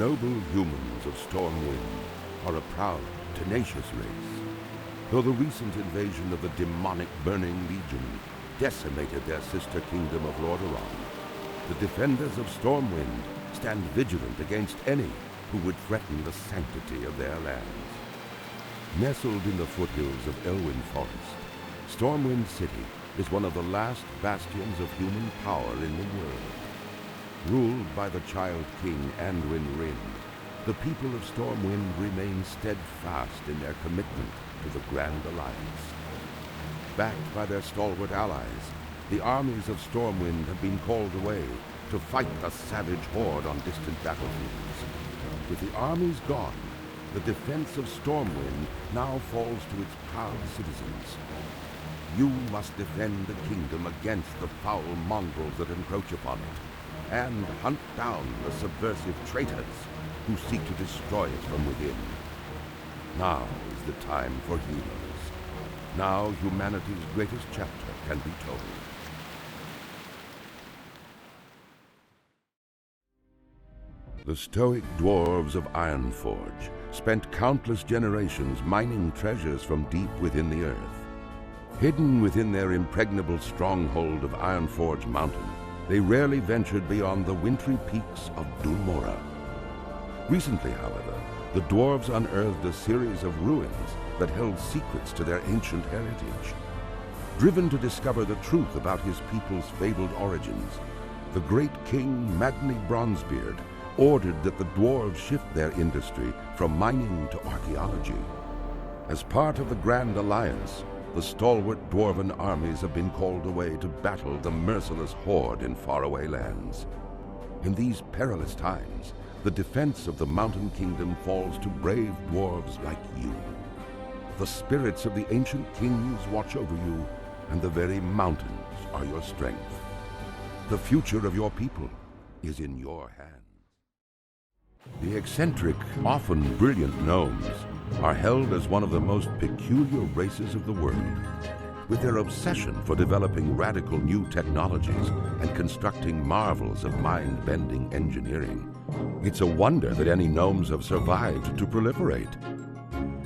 noble humans of Stormwind are a proud, tenacious race. Though the recent invasion of the demonic Burning Legion decimated their sister kingdom of Lordaeron, the defenders of Stormwind stand vigilant against any who would threaten the sanctity of their lands. Nestled in the foothills of Elwyn Forest, Stormwind City is one of the last bastions of human power in the world. Ruled by the Child King Anduin Wrynn, the people of Stormwind remain steadfast in their commitment to the Grand Alliance. Backed by their stalwart allies, the armies of Stormwind have been called away to fight the savage horde on distant battlefields. With the armies gone, the defense of Stormwind now falls to its proud citizens. You must defend the kingdom against the foul mongrels that encroach upon it, and hunt down the subversive traitors who seek to destroy it from within. Now is the time for heroes. Now humanity's greatest chapter can be told. The stoic dwarves of Ironforge spent countless generations mining treasures from deep within the earth. Hidden within their impregnable stronghold of Ironforge Mountain, they rarely ventured beyond the wintry peaks of Dulmora. Recently, however, the dwarves unearthed a series of ruins that held secrets to their ancient heritage. Driven to discover the truth about his people's fabled origins, the great king Magni Bronzebeard ordered that the dwarves shift their industry from mining to archaeology. As part of the Grand Alliance, the stalwart dwarven armies have been called away to battle the merciless horde in faraway lands. In these perilous times, the defense of the Mountain Kingdom falls to brave dwarves like you. The spirits of the ancient kings watch over you, and the very mountains are your strength. The future of your people is in your hands. The eccentric, often brilliant gnomes are held as one of the most peculiar races of the world. With their obsession for developing radical new technologies and constructing marvels of mind-bending engineering, it's a wonder that any gnomes have survived to proliferate.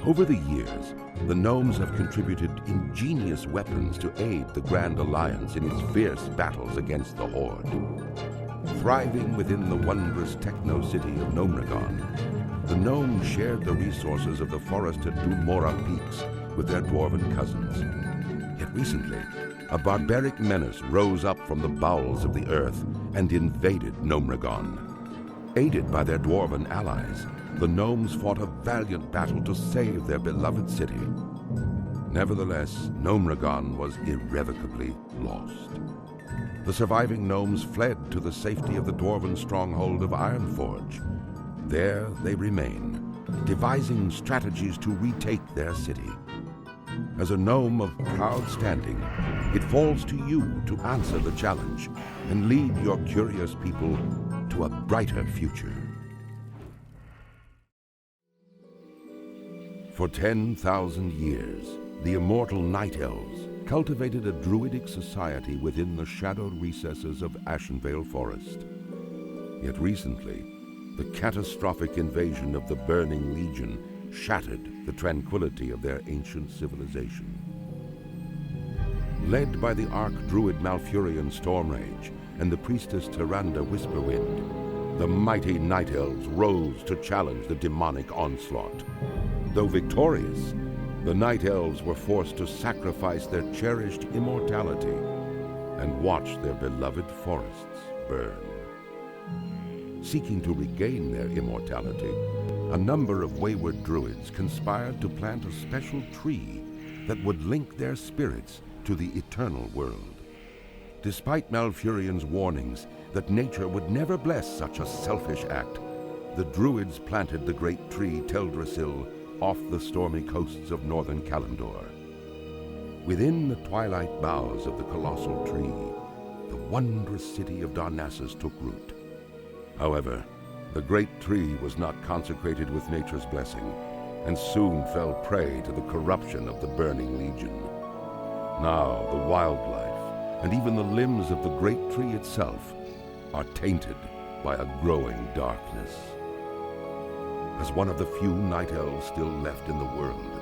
Over the years, the gnomes have contributed ingenious weapons to aid the Grand Alliance in its fierce battles against the Horde. Thriving within the wondrous techno-city of Gnomragon, the gnomes shared the resources of the forested Dulmora peaks with their dwarven cousins. Yet recently, a barbaric menace rose up from the bowels of the earth and invaded Gnomragon. Aided by their dwarven allies, the gnomes fought a valiant battle to save their beloved city. Nevertheless, Gnomragon was irrevocably lost. The surviving gnomes fled to the safety of the dwarven stronghold of Ironforge. There they remain, devising strategies to retake their city. As a gnome of proud standing, it falls to you to answer the challenge and lead your curious people to a brighter future. For 10,000 years, the immortal Night Elves cultivated a druidic society within the shadowed recesses of Ashenvale Forest. Yet recently, the catastrophic invasion of the Burning Legion shattered the tranquility of their ancient civilization. Led by the Archdruid Malfurion Stormrage and the priestess Tyrande Whisperwind, the mighty Night Elves rose to challenge the demonic onslaught. Though victorious, the Night Elves were forced to sacrifice their cherished immortality and watch their beloved forests burn. Seeking to regain their immortality, a number of wayward druids conspired to plant a special tree that would link their spirits to the eternal world. Despite Malfurion's warnings that nature would never bless such a selfish act, the druids planted the great tree Teldrassil off the stormy coasts of northern Kalimdor. Within the twilight boughs of the colossal tree, the wondrous city of Darnassus took root. However, the great tree was not consecrated with nature's blessing, and soon fell prey to the corruption of the Burning Legion. Now the wildlife, and even the limbs of the great tree itself, are tainted by a growing darkness. As one of the few night elves still left in the world,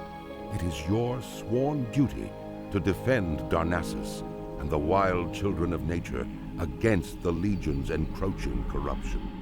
it is your sworn duty to defend Darnassus and the wild children of nature against the Legion's encroaching corruption.